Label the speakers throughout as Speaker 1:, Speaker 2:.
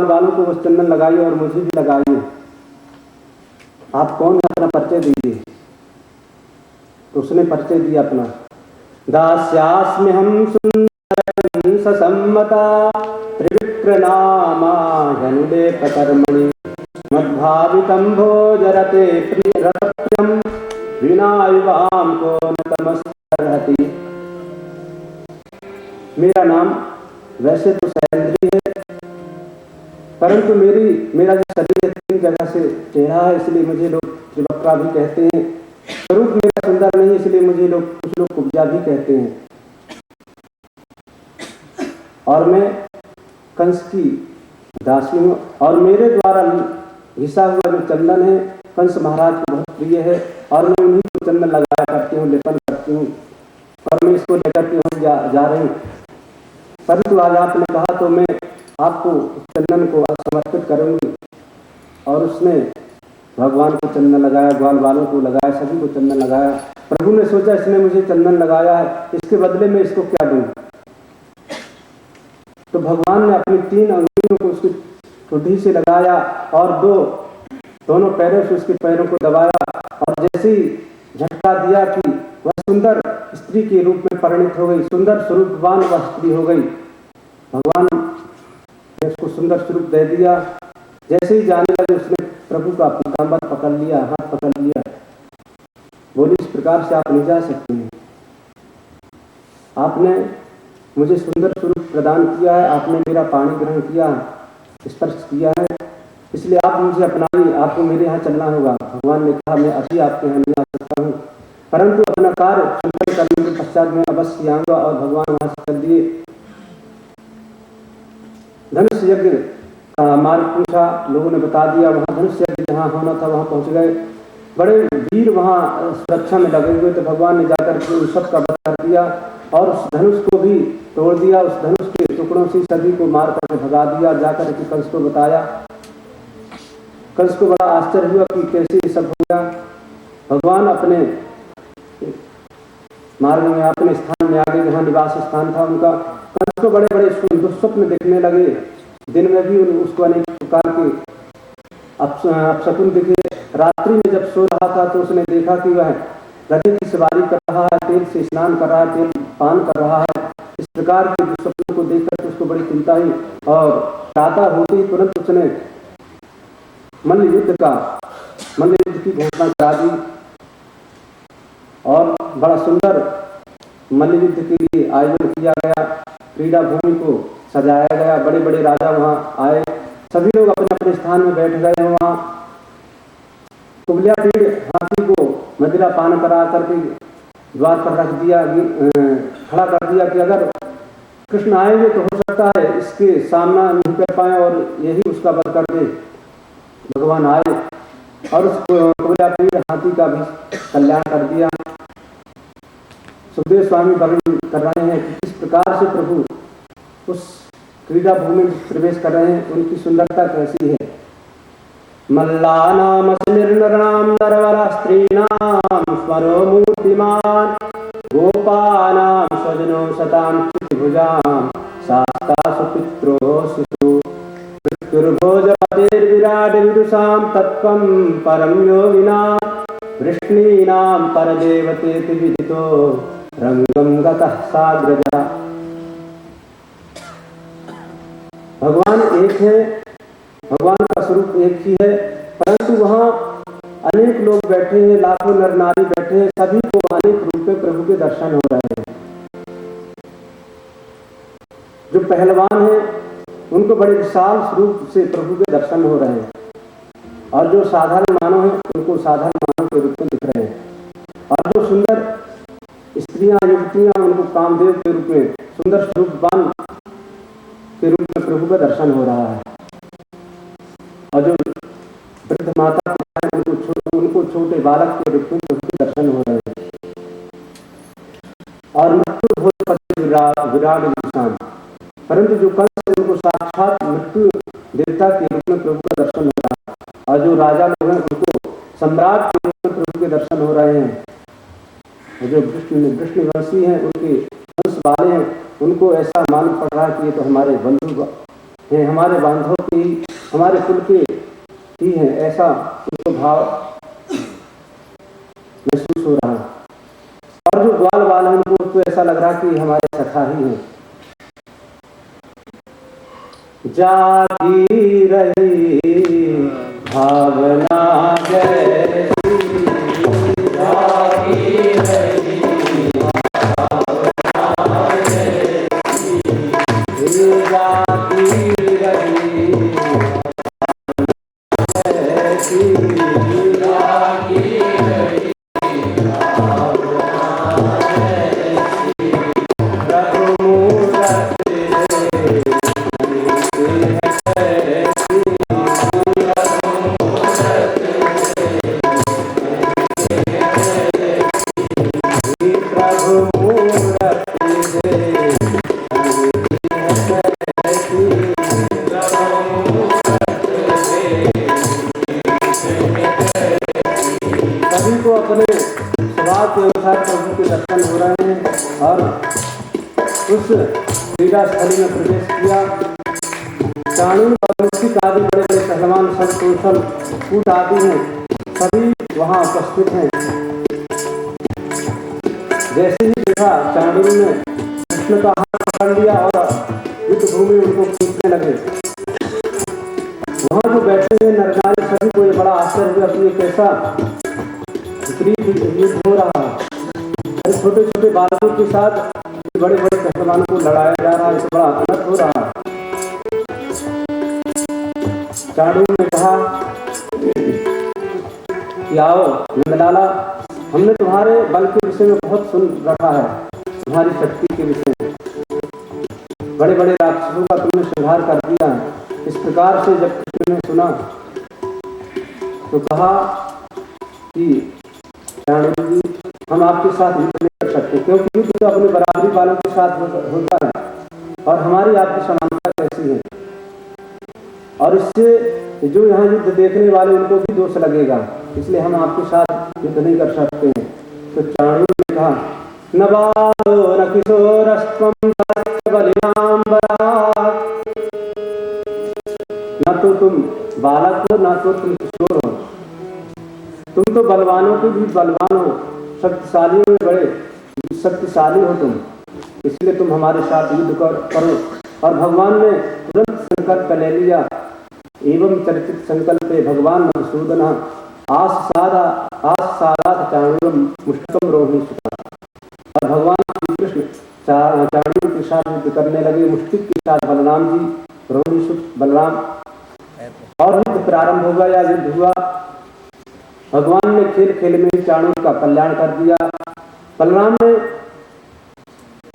Speaker 1: वालों को वो चंदन लगाइए और मुझे भी लगाइए। आप कौन है, अपना परिचय दीजिए। तो उसने परिचय दिया अपना। दास्यास्मि हम सुंदरं ससम्मता त्रिविक्रनामा ह्यनुलेपकर्मणि मद्भावितं भोजरते प्रियरसप्रियं विना युवां को न तमस्करति। मेरा नाम वैसे तो सैंद्री है, परंतु मेरा जो शरीर है 3 जगह से टेढ़ा है, इसलिए मुझे लोग त्रिवक्रा भी कहते हैं। स्वरूप मेरा सुंदर नहीं, इसलिए मुझे कुछ लोग कुब्जा भी कहते हैं। और मैं कंस की दासी हूँ, और मेरे द्वारा घिसा हुआ जो चंदन है कंस महाराज को बहुत प्रिय है, और मैं उन्हीं को चंदन लगाया करती हूँ, लेपन करती हूँ, और मैं इसको लेकर के हूँ जा रही हूँ। परंतु आज आपने कहा तो मैं आपको चंदन को समर्पित करूंगी। और उसने भगवान को चंदन लगाया, ग्वाल वालों को लगाया, सभी को चंदन लगाया। प्रभु ने सोचा इसने मुझे चंदन लगाया है, इसके बदले में इसको क्या दूं। तो भगवान ने अपनी 3 अंगुलियों को उसकी ठुड्डी से लगाया और दोनों पैरों से उसके पैरों को दबाया, और जैसे ही झटका दिया कि वह सुंदर स्त्री के रूप में परिणित हो गई, सुंदर स्वरूपवान वह स्त्री हो गई। भगवान ने उसको सुंदर स्वरूप दे दिया। जैसे ही जाने लगे उसने प्रभु का पीताम्बर पकड़ लिया, हाथ पकड़ लिया, बोली इस प्रकार से आप नहीं जा सकते हैं। आपने मुझे सुंदर स्वरूप प्रदान किया है, आपने मेरा पाणी ग्रहण किया, स्पर्श किया है, इसलिए आप मुझे अपनाइए, आपको मेरे यहाँ चलना होगा। भगवान ने कहा मैं अभी आपके यहाँ नहीं आ सकता हूँ, परंतु अपना कार्य संपन्न करने के पश्चात मैं अवश्य आऊंगा। और भगवान वहां से चल दिए। धनुष यज्ञ का मार्ग पूछा, लोगों ने बता दिया। वहां धनुष यज्ञ जहाँ होना था वहां पहुंच गए। बड़े वीर वहां सुरक्षा में लगे हुए, तो भगवान ने जाकर के उन सब का वध कर दिया और उस धनुष को भी तोड़ दिया। उस धनुष के टुकड़ों से सभी को मार करके भगा दिया। जाकर के कंस को बताया। कंस को बड़ा आश्चर्य हुआ कि कैसे ये सब हो गया। भगवान अपने मार्ग में, अपने स्थान में आगे जहाँ निवास स्थान था उनका, कंस को बड़े बड़े दुस्वप्न दिखने लगे। दिन में भी उसको अनेक प्रकार के अपशकुन दिखे। रात्रि में जब सो रहा था तो उसने देखा कि वह गधे की सवारी कर रहा है, तेल से स्नान कर रहा है, तेल पान कर रहा है। इस प्रकार के दुस्वप्नों को देखकर उसको बड़ी चिंता हुई, और प्रातः होते ही तुरंत उसने मल्ल युद्ध की घोषणा करा दी। और बड़ा सुंदर मल्ल युद्ध के लिए आयोजन किया गया। क्रीड़ा भूमि को सजाया गया। बड़े बड़े राजा वहां आए। सभी लोग अपने अपने स्थान में बैठ गए। वहां कुबल्यापीड़ हाथी को मदिरा पान करा करके द्वार पर रख दिया, खड़ा कर दिया कि अगर कृष्ण आएंगे तो हो सकता है इसके सामना नहीं कर पाए और यही उसका वध कर दे। भगवान आए और उस कुबल्यापीड़ हाथी का भी कल्याण कर दिया। सुखदेव स्वामी वर्णन कर रहे हैं कि किस प्रकार से प्रभु उस क्रीड़ा भूमि में प्रवेश कर रहे हैं, उनकी सुंदरता कैसी है। मल्लानाम निर्नराम नरवरा स्त्रीणाम स्वरो मूर्तिमान गोपानाम स्वजनो सताम चितिभुजाम शास्ता सुपित्रो शिशु मृत्युर्भोजपतेर्विराट विदुषाम तत्त्वं परम योगिनाम वृष्णीनाम परदेवतेति विदितो रंगम गतः साग्रजा। भगवान एक है, भगवान का स्वरूप एक ही है, परंतु वहां अनेक लोग बैठे हैं, लाखों नर नारी बैठे हैं, सभी को अनेक रूप में प्रभु के दर्शन हो रहे हैं। जो पहलवान हैं उनको बड़े विशाल स्वरूप से प्रभु के दर्शन हो रहे हैं, और जो साधारण मानव हैं उनको साधारण मानव के रूप में दिख रहे हैं, और जो सुंदर स्त्रियां युवतियां उनको कामदेव के रूप में, सुंदर स्वरूपवान के रूप में प्रभु का दर्शन हो रहा है। और जो वृद्ध माता पिता हैं उनको छोटे बालक के रूप में प्रभु के दर्शन हो रहे हैं। और मृत्यु भोज विराट विशान, परंतु जो कंस है उनको साक्षात मृत्यु देवता के रूप में प्रभु का दर्शन हो रहा है। और जो राजा लोग हैं उनको सम्राट के रूप में प्रभु के दर्शन हो रहे हैं। और जो वृष्णिवंशी हैं, उनके वंश वाले हैं, उनको ऐसा मालूम पड़ रहा है कि ये तो हमारे बंधु हैं, हमारे बांधव के ही, हमारे कुल के ही हैं, ऐसा उनको भाव महसूस हो रहा है। और जो ग्वाल वाल है उनको तो ऐसा लग रहा कि हमारे सखा ही हैं। जागी रही भावना जैसी, जागी रही भावना जैसी, जागी रही ऐसी, जागी रही भावना जैसी, प्रभु मूरत अपने स्वभाव के अनुसार प्रभु के दर्शन हो रहे हैं और उस क्रीड़ा स्थली में प्रवेश किया। चाणूर और मुश्किल आदि बड़े बड़े पहलवान सब कौशल कूट आदि हैं, सभी वहाँ उपस्थित हैं। जैसे ही देखा चाणूर ने कृष्ण का हाथ पकड़ लिया और युद्ध भूमि उनको खींचने लगे। वहाँ जो बैठे हैं नर नारी सभी को ये बड़ा आश्चर्य हुआ कि ये कैसा युद्ध हो रहा है। छोटे छोटे बालकों के साथ बड़े बड़े पहलवानों को लड़ाया जा रहा है, तो बड़ा अनर्थ हो रहा है। चाणूर ने कहा कि आओ नंदलाला, हमने तुम्हारे बल के विषय में बहुत सुन रखा है, तुम्हारी शक्ति के विषय में बड़े बड़े राक्षसों का तुमने संहार कर दिया है। इस प्रकार से जब कृष्ण ने सुना तो कहा कि चाणूर जी, हम आपके साथ युद्ध नहीं कर सकते, क्योंकि युद्ध तो अपने बराबरी वालों के साथ होता है और हमारी आपकी समानता कैसी है, और इससे जो यहाँ युद्ध देखने वाले उनको भी दोष लगेगा, इसलिए हम आपके साथ युद्ध नहीं कर सकते हैं। तो चाणूर ने कहा, न बालो न किशोरस्त्वं बलिनाम्बरात्, न तो तुम बालक हो न तो तुम किशोर हो, तुम तो बलवानों के भी बलवान हो, शक्तिशालियों में बड़े शक्तिशाली हो तुम, इसलिए तुम हमारे साथ युद्ध करो। और भगवान ने तुरंत संकल्प ले लिया। एवं चर्चित संकल्प भगवान मधुसूदन आस सारात चाणूर मुष्टकम रोहिणी सुता। और भगवान श्री कृष्ण चाणूर के साथ युद्ध करने लगे, मुष्टिक के साथ बलराम जी, रोहिणी सुत बलराम, और युद्ध प्रारंभ हो गया। युद्ध हुआ। भगवान ने खेल खेल में चाणूर का कल्याण कर दिया, बलराम ने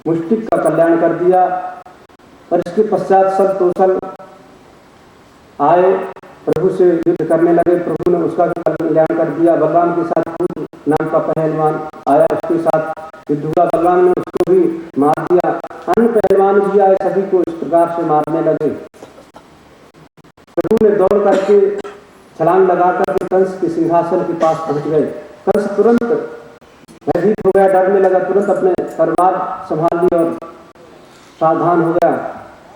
Speaker 1: मुष्टिक का कल्याण कर दिया। और इसके पश्चात सब कौशल आए, प्रभु से युद्ध करने लगे, प्रभु ने उसका भी कल्याण कर दिया। बलराम के साथ कुंद नाम का पहलवान आया, उसके साथ युद्ध हुआ, बलराम ने उसको भी मार दिया। अन्य पहलवान भी आए, सभी को इस प्रकार से मारने लगे। प्रभु ने दौड़ करके छलांग लगाकर के कंस के सिंहासन के पास पहुंच गए। कंस तुरंत भयभीत हो गया, डरने लगा, तुरंत अपने तलवार संभाल ली और सावधान हो गया।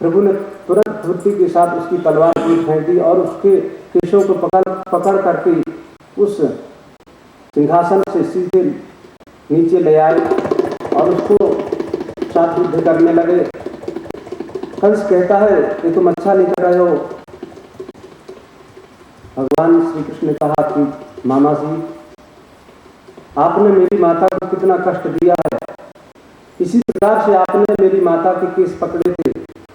Speaker 1: प्रभु ने तुरंत फुर्ती के साथ उसकी तलवार पीठ फेंक दी और उसके केशों को पकड़ करके उस सिंहासन से सीधे नीचे ले आए और उसको साथ युद्ध करने लगे। कंस कहता है, ये तुम अच्छा नहीं कर रहे हो। भगवान श्री कृष्ण ने कहा कि मामा जी, आपने मेरी माता को कितना कष्ट दिया है, इसी प्रकार से आपने मेरी माता के केस पकड़े थे,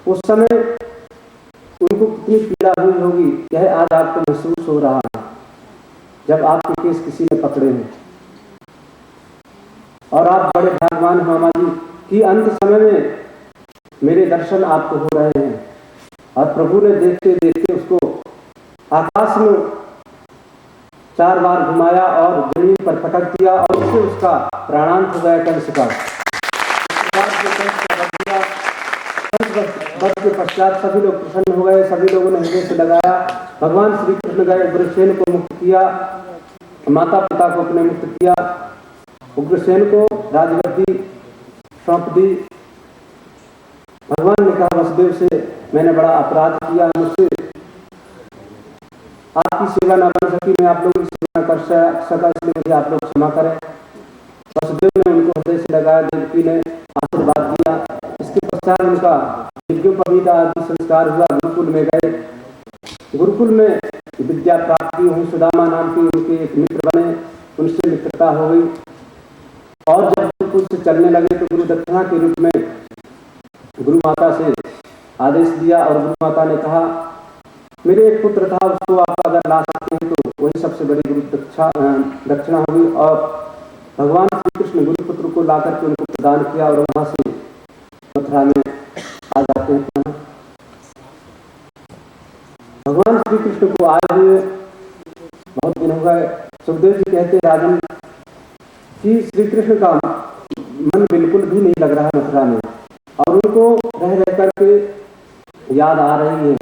Speaker 1: उस समय उनको कितनी पीड़ा हुई होगी, यह आज आपको महसूस हो रहा है जब आपके केस किसी ने पकड़े हैं। और आप बड़े भाग्यवान मामा जी कि अंत समय में मेरे दर्शन आपको हो रहे हैं। और प्रभु ने देखते देखते उसको आकाश में 4 बार घुमाया और जमीन पर पटक दिया और उससे उसका प्राणांत हो गया कंस का। बस के पश्चात सभी लोग प्रसन्न हो गए, सभी लोगों ने हृदय से लगाया। भगवान श्री कृष्ण गए, उग्रसेन को मुक्त किया, माता पिता को अपने मुक्त किया, उग्रसेन को राजगद्दी सौंप दी। भगवान ने कहा वसुदेव से मैंने बड़ा अपराध किया, मुझसे आपकी सेवा न बन सकी, मैं आप लोगों की सेवा न कर सका, इसलिए मुझे आप लोग क्षमा करें। वसुदेव ने उनको हृदय से लगाया, देवकी ने आशीर्वाद दिया। इसके पश्चात उनका यज्ञोपवीत आदि संस्कार हुआ। गुरुकुल में गए, गुरुकुल में विद्या प्राप्त की। वहीं सुदामा नाम के उनके एक मित्र बने, उनसे मित्रता हो गई। और जब गुरुकुल से चलने लगे तो गुरु दक्षिणा के रूप में गुरु माता से आदेश दिया, और गुरु माता ने कहा, मेरे एक पुत्र था, उसको आप अगर ला सकते हैं तो वही सबसे बड़ी गुरु दक्षिणा होगी। और भगवान श्री कृष्ण गुरुपुत्र को ला करके उनको प्रदान किया, और वहां से मथुरा में आ जाते हैं। भगवान श्री कृष्ण को आए हुए बहुत दिन हो गए। सुखदेव जी कहते हैं, राजन कि श्री कृष्ण का मन बिल्कुल भी नहीं लग रहा मथुरा में, और उनको रह रह करके याद आ रही है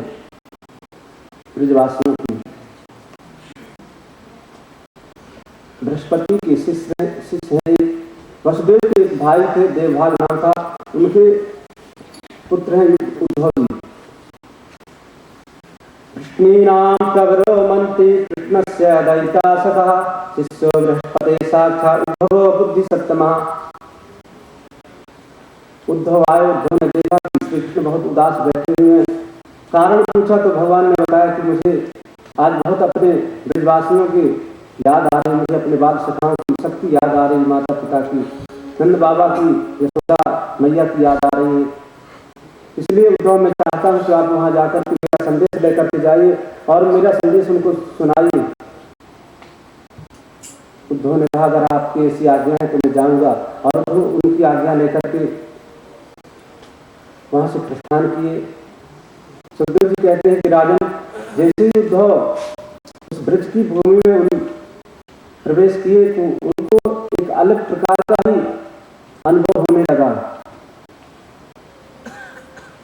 Speaker 1: ब्रजवासियों की। बृहस्पति के शिष्य हैं। वसुदेव के एक भाई थे, देवभाग नाम था, उनके पुत्र हैं उद्धव जी। कृष्णीनाम प्रवरो मंत्री कृष्णस्य दयिता सतः शिष्यो बृहस्पते साक्षात् उद्धव बुद्धि सत्तमा। उद्धव आए, उद्धव ने देखा कि श्री कृष्ण बहुत उदास बैठे हुए हैं। कारण पूछा तो भगवान ने बताया कि मुझे आज बहुत अपने ब्रजवासियों की याद आ रही, मुझे अपने बाल सखाओं की सबकी याद आ रही, माता पिता की, नंद बाबा की, यशोदा मैया की याद आ रही है। इसलिए उद्धव मैं चाहता हूँ कि आप वहाँ जाकर के मेरा संदेश लेकर के जाइए और मेरा संदेश उनको सुनाइए। उद्धव ने कहा, अगर आपकी ऐसी आज्ञा है तो मैं जाऊँगा। और उनकी आज्ञा लेकर के वहाँ से प्रस्थान किए। सुखदेव जी कहते हैं कि राजन, जैसे ही उद्धव उस ब्रज की भूमि में प्रवेश किए तो उनको एक अलग प्रकार का ही अनुभव होने लगा।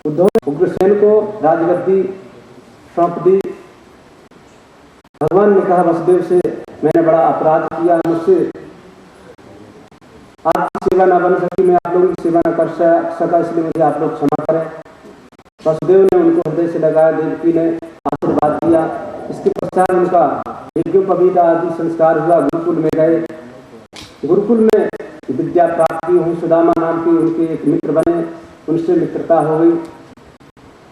Speaker 1: उद्धव उग्रसेन को राजगद्दी सौंप दी। भगवान ने कहा वसुदेव से, मैंने बड़ा अपराध किया, मुझसे आपकी सेवा न बन सकी, मैं आप लोगों की सेवा न कर सका, इसलिए मुझे आप लोग क्षमा करें। वसुदेव ने उनको हृदय से लगाया, देवकी ने आशीर्वाद दिया। इसके पश्चात उनका यज्ञोपवीत आदि संस्कार हुआ। गुरुकुल में गए, गुरुकुल में विद्या प्राप्त की। वहीं सुदामा नाम के उनके एक मित्र बने, उनसे मित्रता हो गई।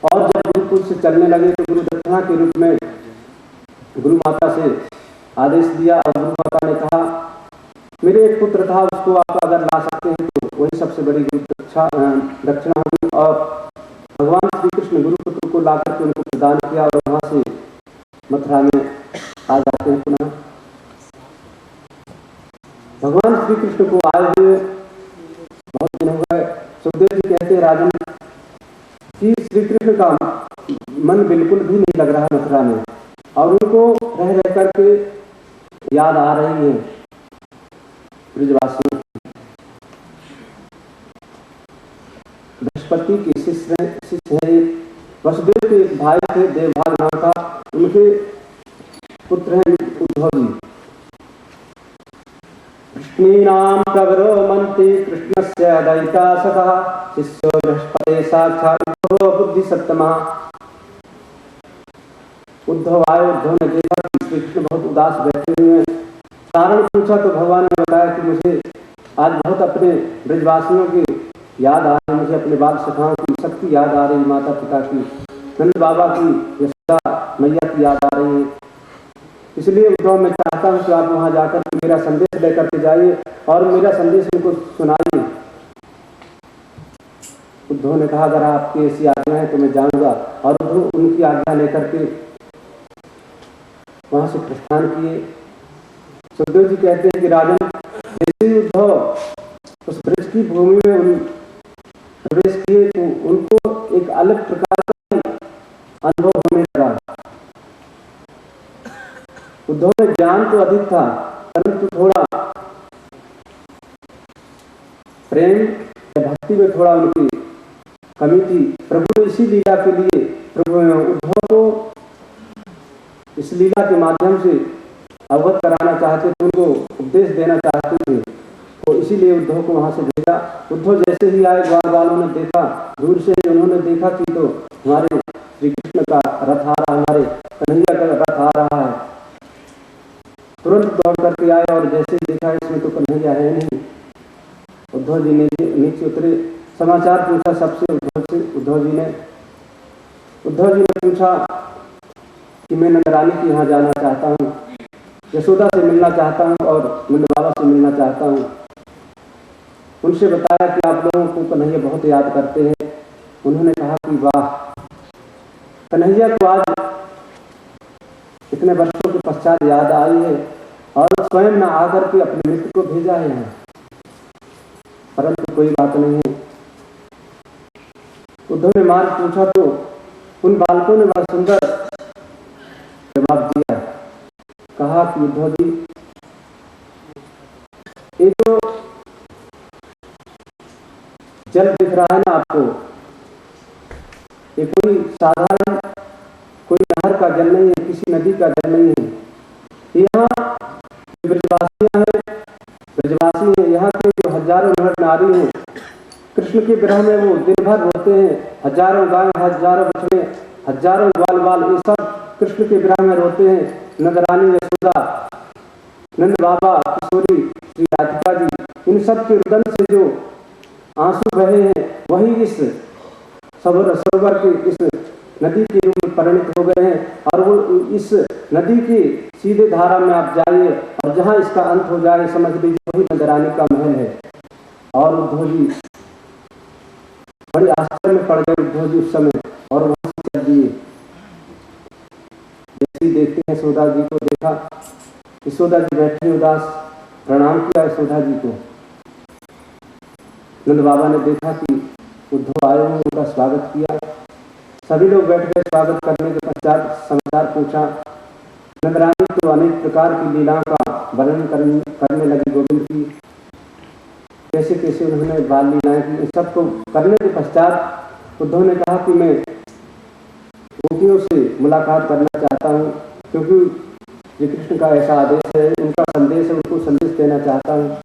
Speaker 1: और जब गुरुकुल से चलने लगे तो गुरु दक्षिणा के रूप में गुरु माता से आदेश दिया, और गुरु माता ने कहा, मेरे एक पुत्र था, उसको आप अगर ला सकते हैं तो वही सबसे बड़ी गुरु दक्षिणा होगी। और भगवान श्री कृष्ण गुरुपुत्र को ला करके उनको प्रदान किया, और वहां से मथुरा में आ जाते हैं पुनः। भगवान श्री कृष्ण को आए हुए बहुत दिन हो गए। सुखदेव जी कहते हैं, राजन कि श्री कृष्ण का मन बिल्कुल भी नहीं लग रहा मथुरा में, और उनको रह रह करके याद आ रही है ब्रजवासियों की। बृहस्पति के शिष्य हैं। वसुदेव के एक भाई थे, देवभाग नाम था, उनके पुत्र हैं उद्धव जी। कृष्णीनाम प्रवरो मंत्री कृष्णस्य दयिता सतः शिष्यो बृहस्पते साक्षात् उद्धव बुद्धि सत्तमा। उद्धव आए, उद्धव ने देखा कि श्री कृष्ण बहुत उदास बैठे हुए हैं। कारण पूछा तो भगवान ने बताया कि मुझे आज बहुत अपने ब्रजवासियों की याद आ रही, मुझे अपने बाल सखाओं की सबकी याद आ रही, माता पिता की, नंद बाबा की, यशोदा मैया की याद आ रही है। इसलिए उद्धव मैं चाहता हूँ कि आप वहाँ जाकर के मेरा संदेश लेकर के जाइए और मेरा संदेश उनको सुनाइए। उद्धव ने कहा, अगर आपकी ऐसी आज्ञा है तो मैं जाऊँगा। और उद्धव उनकी आज्ञा लेकर के वहाँ से प्रस्थान किए। सुखदेव जी कहते हैं कि राजन, जैसे ही उद्धव उस ब्रज की भूमि में प्रवेश किए तो उनको एक अलग प्रकार का अनुभव होने लगा। उद्धव में ज्ञान तो अधिक था, परंतु थोड़ा प्रेम या भक्ति में थोड़ा उनकी कमी थी। प्रभु ने इसी लीला के लिए प्रभु उद्धव को इस लीला के माध्यम से अवगत कराना चाहते थे, उनको उपदेश देना चाहते थे, तो इसीलिए उद्धव को वहां से भेजा। उद्धव जैसे ही आए, ग्वाल वालों ने देखा, दूर से उन्होंने देखा कि तो हमारे श्री कृष्ण का रथ आ रहा, हमारे कन्हैया का रथ आ रहा है। तुरंत दौड़ करके आए और जैसे ही देखा इसमें तो कन्हैया है नहीं। उद्धव जी ने नीचे उतरे, समाचार पूछा सबसे उद्धव जी ने पूछा कि मैं नंदरानी के यहाँ जाना चाहता हूँ, यशोदा से मिलना चाहता हूँ और नंद बाबा से मिलना चाहता हूँ। उनसे बताया कि आप लोगों को कन्हैया बहुत याद करते हैं। उन्होंने कहा कि वाह, कन्हैया को आज इतने वर्षों के पश्चात याद आई है और स्वयं न आकर के अपने मित्र को भेजा है। परंतु कोई बात नहीं है। उद्धव ने मार्ग पूछा तो उन बालकों ने बड़ा सुंदर जवाब दिया। कहा कि उद्धव जी, ये जो जल दिख रहा है ना आपको, ये कोई साधारण कोई नहर का जल नहीं है, किसी नदी का जल नहीं है। यहाँ ब्रजवासी हैं, यहाँ के जो हजारों नर नारी हैं, कृष्ण के विरह में वो दिन भर रोते हैं। हजारों गाय, हजारों बछड़े, हजारों ग्वाल बाल, ये सब कृष्ण के विरह में रोते हैं। नंदरानी, यशोदा, नंद बाबा, किशोरी, श्री राधिका जी, इन सब के रुदन से जो आंसू बहे हैं वही इस सरोवर के इस नदी के रूप में परिणत हो गए हैं। और वो इस नदी की सीधे धारा में आप जाइए और जहाँ इसका अंत हो जाए समझ लीजिए वही नंदरानी का महल है। और उद्धव जी बड़े आश्चर्य में पड़ गए उद्धव जी उस समय, और वहां से चल दिए। जैसे ही देखते हैं यशोदा जी को, देखा यशोदा जी बैठी उदास, प्रणाम किया यशोदा जी को। नंद बाबा ने देखा कि उद्धव आए हैं, उनका स्वागत किया। सभी लोग बैठ गए। स्वागत करने के पश्चात समाचार पूछा। नंदरानी तो अनेक प्रकार की लीलाओं का वर्णन करने लगी, गोविंद की कैसे कैसे उन्होंने बाल लीलाएं की। इन सब को करने के पश्चात उद्धव ने कहा कि मैं गोपियों से मुलाकात करना चाहता हूँ, क्योंकि श्री कृष्ण का ऐसा आदेश है, उनका संदेश है, उनको संदेश देना चाहता हूँ।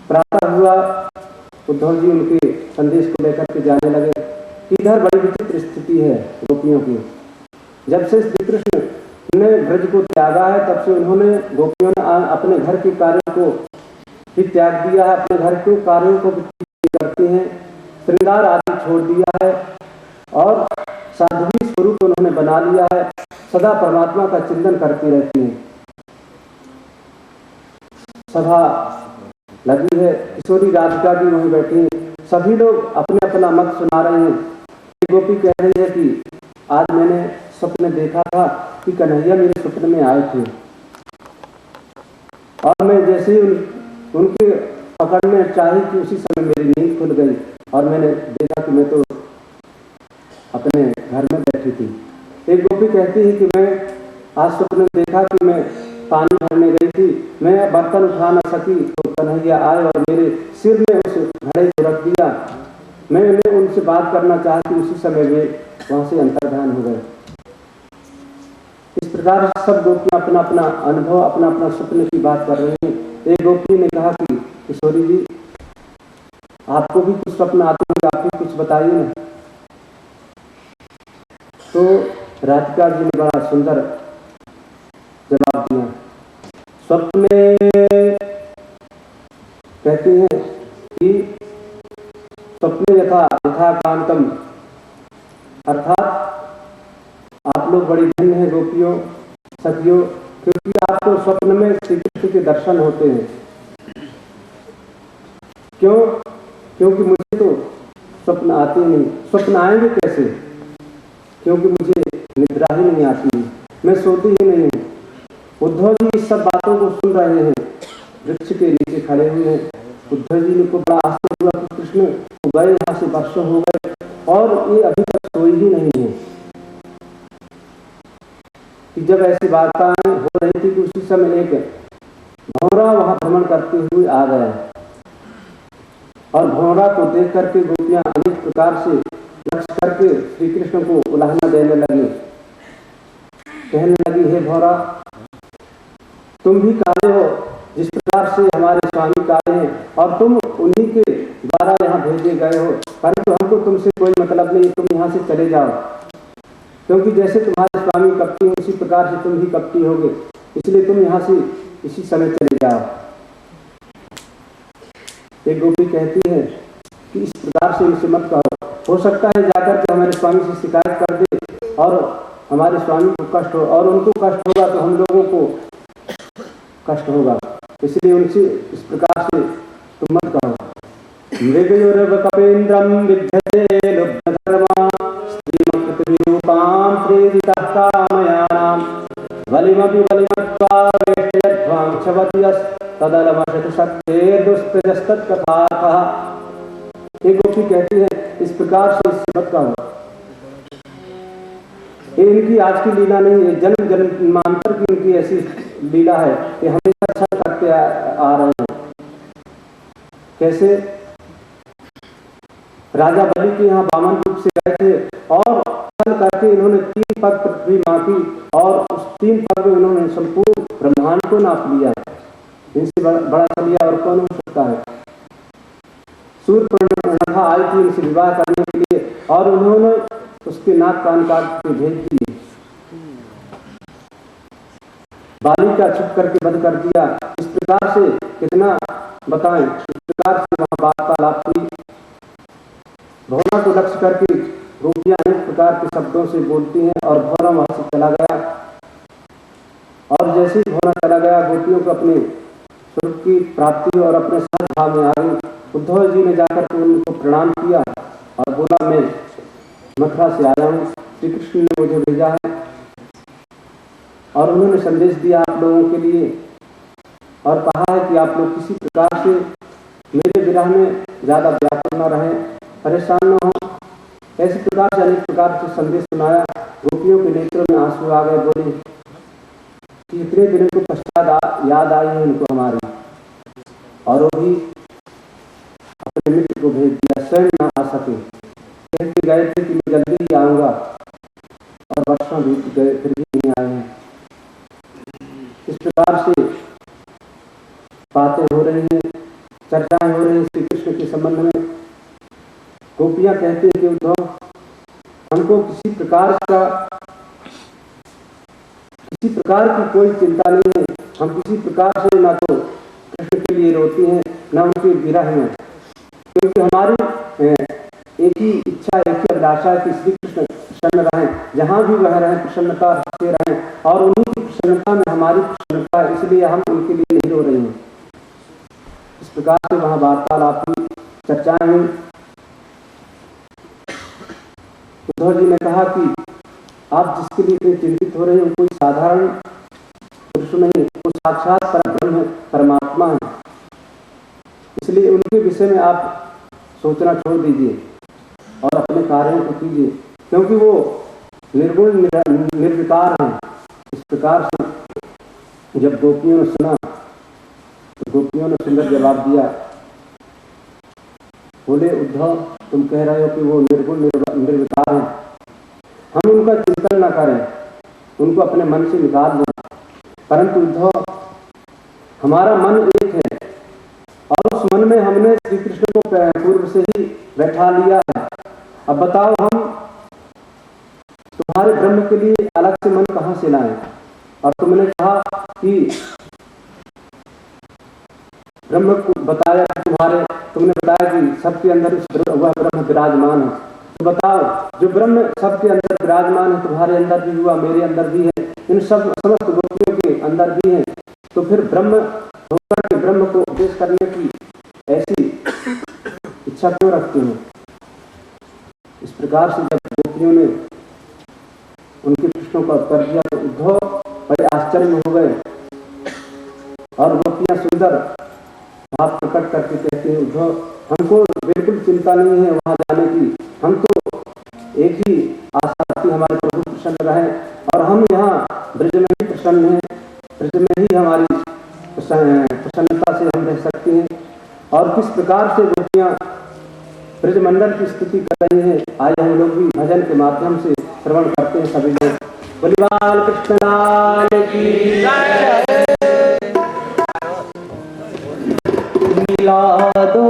Speaker 1: प्रातः हुआ, उद्धव जी उनके संदेश को लेकर के जाने लगे। इधर बड़ी विचित्र स्थिति है गोपियों की। जब से श्री कृष्ण ने ब्रज को त्यागा है तब से उन्होंने, गोपियों ने अपने घर के कार्यों को भी त्याग दिया है, अपने घर के कार्यों को भी करती हैं, श्रृंगार आदि छोड़ दिया है और साध्वी स्वरूप उन्होंने बना लिया है। सदा परमात्मा का चिंतन करती रहती हैं। सभा लगी है, किशोरी राधिका भी वहीं बैठी हैं। सभी लोग अपने अपना मत सुना रहे हैं। एक गोपी कह रही है कि आज मैंने स्वप्न देखा था कि कन्हैया मेरे स्वप्न में आए थे और मैं जैसे ही उनके पकड़ने चाही कि उसी समय मेरी नींद खुल गई और मैंने देखा कि मैं तो अपने घर में बैठी थी। एक गोपी कहती है कि मैं आज स्वप्न में देखा कि मैं पानी भरने गई थी, मैं बर्तन उठा न सकी तो कन्हैया आए और मेरे सिर में उस घड़े को रख दिया। मैंने उनसे बात करना चाहा कि उसी समय वे वहां से अंतर्धान हो गए। इस प्रकार सब गोपियां अपना अपना अनुभव, अपना अपना स्वप्न की बात कर रहे हैं। एक गोपी ने कहा कि किशोरी जी, आपको भी कुछ स्वप्न आते हैं, आप भी कुछ बताइए ना। तो राधिका जी ने बड़ा सुंदर जवाब दिया। स्वप्ने कहती हैं कि स्वप्ने यथा यथा कांतम, अर्थात आप लोग बड़ी धन्य हैं गोपियों, सखियों, क्योंकि आपको स्वप्न में श्री कृष्ण के दर्शन होते हैं। क्यों? क्योंकि मुझे तो स्वप्न आते नहीं। स्वप्न आएंगे कैसे? क्योंकि मुझे निद्रा ही नहीं आती, मैं सोती ही नहीं हूँ। उद्धव जी इस सब बातों को सुन रहे हैं, वृक्ष के नीचे खड़े हुए हैं। उद्धव जी को बड़ा आश्चर्य हुआ कि कृष्ण गए यहाँ से वर्षों हो गए और ये अभी तक सोई ही नहीं है। कि जब ऐसी वार्ताएं हो रही थी कि उसी समय एक भौरा वहां भ्रमण करते हुए आ गया और भौरा को देख करके गोपियां अनेक प्रकार से लक्ष्य करके श्री कृष्ण को उलाहना देने लगी। कहने लगी, हे भौरा, तुम भी काले हो जिस प्रकार से हमारे स्वामी काले हैं और तुम उन्हीं के द्वारा यहाँ भेजे गए हो, परंतु हमको तुमसे कोई मतलब नहीं, तुम यहाँ से चले जाओ। क्योंकि जैसे तुम्हारे स्वामी कपटी हो उसी प्रकार से तुम भी कपटी होगे, इसलिए तुम यहाँ से इसी समय चले जाओ। एक गोपी कहती है कि इस प्रकार से इनसे मत कहो, हो सकता है जाकर के हमारे स्वामी से शिकायत कर दे और हमारे स्वामी को कष्ट हो, और उनको कष्ट होगा तो हम लोगों को कष्ट होगा, इसलिए उनसे इस प्रकार से तुम मत कहो। मृगयुर्वकपेन्द्रं विद्यते लुब्धधर्मा स्त्रीमकृतविरूपां प्रेरितः कामयानां बलिमपि बलिमत्वा वेष्टयध्वांक्षवति तदलमशतशक्तेर्दुष्टजस्तत्कथार्थः। एक गोपी कहती है इस प्रकार से इससे मत कहो, ये इनकी आज की लीला नहीं है, जन्म जन्मांतर की इनकी ऐसी लीला है कि हमेशा छल करते आ रहे हैं। कैसे राजा बलि के यहाँ वामन रूप से गए थे और छल करके इन्होंने 3 पग पृथ्वी मापी और उस 3 पग में इन्होंने संपूर्ण ब्रह्मांड को नाप लिया। इनसे बड़ा छलिया और कौन हो सकता है। सूर्यपर्णखा आई थी इनसे विवाह करने के लिए और उन्होंने उसके नाक कान काट के भेज दिए। बाली का छुप करके बंद कर दिया। इस प्रकार से कितना बताएं, इस प्रकार से वहां वार्तालाप हुई। भौरा को लक्ष्य करके गोपियां अनेक प्रकार के शब्दों से बोलती हैं और भौरा वहां से चला गया। और जैसे ही भौरा चला गया गोपियों को अपने स्वरूप की प्राप्ति और अपने साथ भाव में आ गई। उद्धव जी ने जाकर के उनको प्रणाम किया और बोला मैं मथुरा से आया हूँ, श्री कृष्ण ने मुझे भेजा है और उन्होंने संदेश दिया आप लोगों के लिए और कहा है कि आप लोग किसी प्रकार से मेरे विरह में ज्यादा व्याकुल न रहें, परेशान न हो। ऐसे प्रकार से अनेक प्रकार से संदेश सुनाया। गोपियों के नेत्रों में आंसू आ गए। बोले कि इतने दिनों के पश्चात याद आई है उनको हमारी, और वो भी अपने मित्र को भेज दिया, स्वयं न आ सके। कहते गए थे कि मैं जल्दी ही आऊंगा और वर्षों बीत गए फिर भी नहीं आए हैं। इस प्रकार से बातें हो रही हैं, चर्चाएं हो रही हैं श्री कृष्ण के संबंध में। गोपियां कहते हैं कि उद्धव हमको किसी प्रकार की कोई चिंता नहीं है, हम किसी प्रकार से ना तो कृष्ण के लिए रोती हैं न उनके विरह में, क्योंकि हमारी एक ही इच्छा एक ही अभिलाषा है कि श्री कृष्ण प्रसन्न रहें, जहाँ भी वह रहें प्रसन्नता से रहें और उन्हीं की प्रसन्नता में हमारी प्रसन्नता है, इसलिए हम उनके लिए नहीं रो रहे हैं। इस प्रकार से वहाँ वार्तालाप हुई, चर्चाएं हुई। उद्धव जी ने कहा कि आप जिसके लिए इतने चिंतित हो रहे हैं वो कोई साधारण पुरुष नहीं, वो साक्षात परब्रह्म परमात्मा है, इसलिए उनके विषय में आप सोचना छोड़ दीजिए और अपने कार्यों को कीजिए, क्योंकि वो निर्गुण निर्विकार हैं। इस प्रकार से जब गोपियों ने सुना तो गोपियों ने सुंदर जवाब दिया। बोले उद्धव तुम कह रहे हो कि वो निर्गुण निर्विकार हैं, हम उनका चिंतन न करें, उनको अपने मन से निकाल दें, परंतु उद्धव हमारा मन एक है और उस मन में हमने श्री कृष्ण को पूर्व से ही बैठा लिया है। अब बताओ हम तुम्हारे ब्रह्म के लिए अलग से मन कहां से लाएं? और तुमने कहा कि ब्रह्म को बताया तुमने बताया कि सबके अंदर वह ब्रह्म विराजमान है। तो बताओ जो ब्रह्म सबके अंदर विराजमान है, तुम्हारे अंदर भी हुआ, मेरे अंदर भी है, इन सब समस्त गोपियों के अंदर भी है, तो फिर ब्रह्म होकर के ब्रह्म को उपदेश करने की ऐसी इच्छा क्यों रखते हो? इस प्रकार से जब गोपियों ने उनके प्रश्नों का उत्तर दिया तो उद्धव बड़े आश्चर्य में हो गए और गोपियां सुंदर भाव प्रकट करके कहते हैं उद्धव हमको बिल्कुल चिंता नहीं है वहां जाने की, हम तो एक ही आशा रखती हमारे प्रभु प्रसन्न रहे और हम यहाँ ब्रज में ही प्रसन्न हैं, ब्रज में ही हमारी प्रसन्नता से हम रह सकते हैं। और किस प्रकार से गोपियां ब्रजमंडल की स्तुति कर रही हैं, आइए हम लोग भी भजन के माध्यम से श्रवण करते हैं। सभी लोग बलिवाल कृष्ण लाल की जय। मिला दो